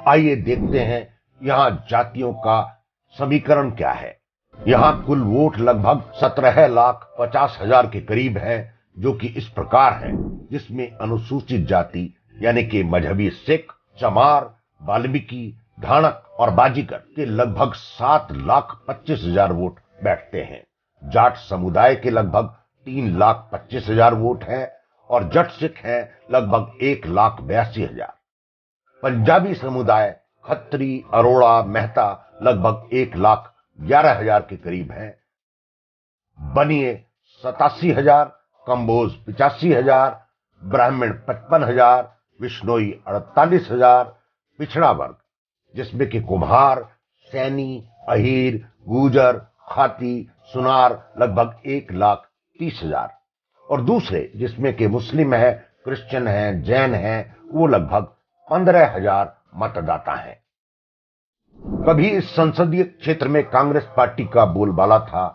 आइए देखते हैं यहाँ जातियों का समीकरण क्या है। यहाँ कुल वोट लगभग 17,50,000 के करीब है, जो कि इस प्रकार है, जिसमें अनुसूचित जाति यानी कि मजहबी सिख, चमार, वाल्मीकि, धानक और बाजीगर के लगभग 7,25,000 वोट बैठते हैं। जाट समुदाय के लगभग 3,25,000 वोट हैं और जट सिख हैं लगभग 1,82,000। पंजाबी समुदाय, खत्री, अरोड़ा, मेहता लगभग 1,11,000 के करीब हैं। बनिए 87,000, कंबोज 85,000, ब्राह्मण 55,000, विश्नोई 48,000। पिछड़ा वर्ग जिसमें कि कुम्हार, सैनी, अहीर, गुजर, खाती, सुनार लगभग 1,30,000 और दूसरे जिसमें कि मुस्लिम है, क्रिश्चियन है, जैन है, वो लगभग 15,000 मतदाता हैं। कभी इस संसदीय क्षेत्र में कांग्रेस पार्टी का बोलबाला था।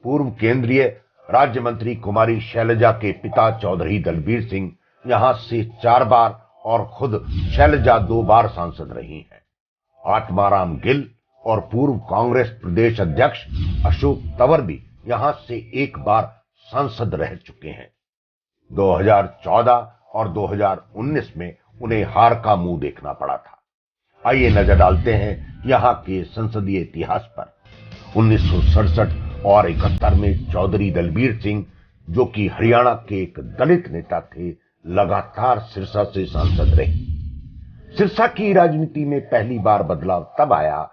पूर्व केंद्रीय राज्य मंत्री कुमारी शैलजा के पिता चौधरी दलबीर सिंह यहां से 4 बार और खुद शैलजा 2 बार सांसद रही हैं। आत्माराम गिल और पूर्व कांग्रेस प्रदेश अध्यक्ष अशोक तंवर भी यहां से 1 बार सांसद रह चुके हैं। 2014 और 2019 में उन्हें हार का मुंह देखना पड़ा था। आइए नजर डालते हैं यहां के संसदीय इतिहास पर। 1967 और 71 में चौधरी दलबीर सिंह, जो कि हरियाणा के एक दलित नेता थे, लगातार सिरसा से सांसद रहे। सिरसा की राजनीति में पहली बार बदलाव तब आया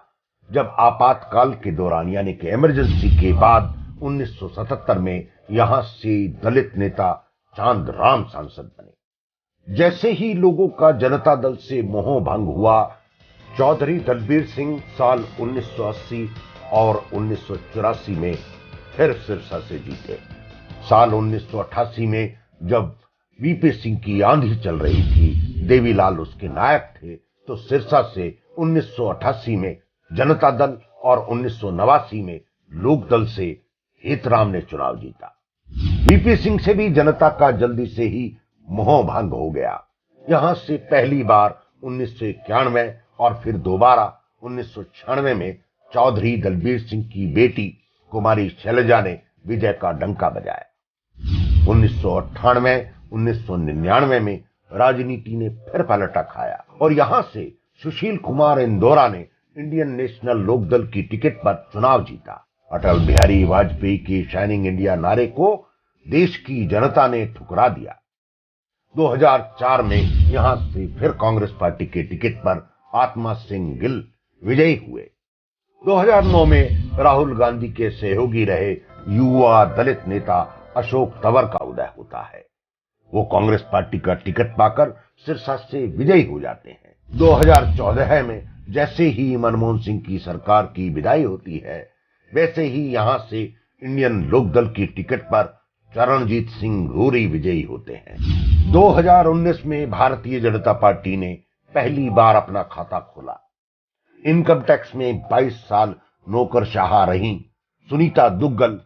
जब आपातकाल के दौरान यानी कि इमरजेंसी के बाद 1977 में यहां से दलित नेता चांद राम सांसद बने। जैसे ही लोगों का जनता दल से मोह भंग हुआ, चौधरी दलबीर सिंह साल 1980 और 1984 में फिर सिरसा से जीते। साल 1988 में जब वीपी सिंह की आंधी चल रही थी, देवीलाल उसके नायक थे, तो सिरसा से 1988 में जनता दल और 1989 में लोकदल से हेतराम ने चुनाव जीता। वीपी सिंह से भी जनता का जल्दी से ही मोह भंग हो गया। यहां से पहली बार 1991 और फिर दोबारा 1996 में चौधरी दलबीर सिंह की बेटी कुमारी शैलजा ने विजय का डंका बजाया। 1998, 1999 में राजनीति ने फिर पलटा खाया और यहां से सुशील कुमार इंदौरा ने इंडियन नेशनल लोकदल की टिकट पर चुनाव जीता। अटल बिहारी वाजपेयी के शाइनिंग इंडिया नारे को देश की जनता ने ठुकरा दिया। 2004 में यहां से फिर कांग्रेस पार्टी के टिकट पर आत्मा सिंह गिल विजयी हुए। 2009 में राहुल गांधी के सहयोगी रहे युवा दलित नेता अशोक तंवर का उदय होता है। वो कांग्रेस पार्टी का टिकट पाकर सिरसा से विजयी हो जाते हैं। 2014 में जैसे ही मनमोहन सिंह की सरकार की विदाई होती है, वैसे ही यहां से इंडियन लोकदल की टिकट पर चरणजीत सिंह रोरी विजयी होते हैं। 2019 में भारतीय जनता पार्टी ने पहली बार अपना खाता खोला। इनकम टैक्स में 22 साल नौकरशाह रही सुनीता दुग्गल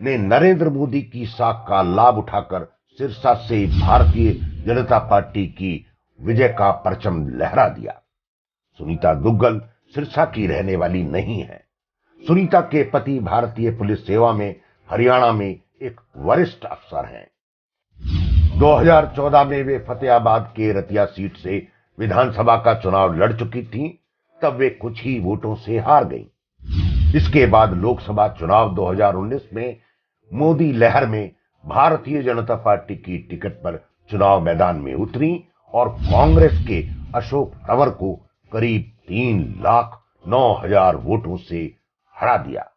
ने नरेंद्र मोदी की साख का लाभ उठाकर सिरसा से भारतीय जनता पार्टी की विजय का परचम लहरा दिया। सुनीता दुग्गल सिरसा की रहने वाली नहीं है। सुनीता के पति भारतीय पुलिस सेवा में हरियाणा में एक वरिष्ठ अफसर हैं। 2014 में वे फतेहाबाद के रतिया सीट से विधानसभा का चुनाव लड़ चुकी थीं, तब वे कुछ ही वोटों से हार गईं। इसके बाद लोकसभा चुनाव 2019 में मोदी लहर में भारतीय जनता पार्टी की टिकट पर चुनाव मैदान में उतरी और कांग्रेस के अशोक तंवर को करीब 3,09,000 वोटों से हरा दिया।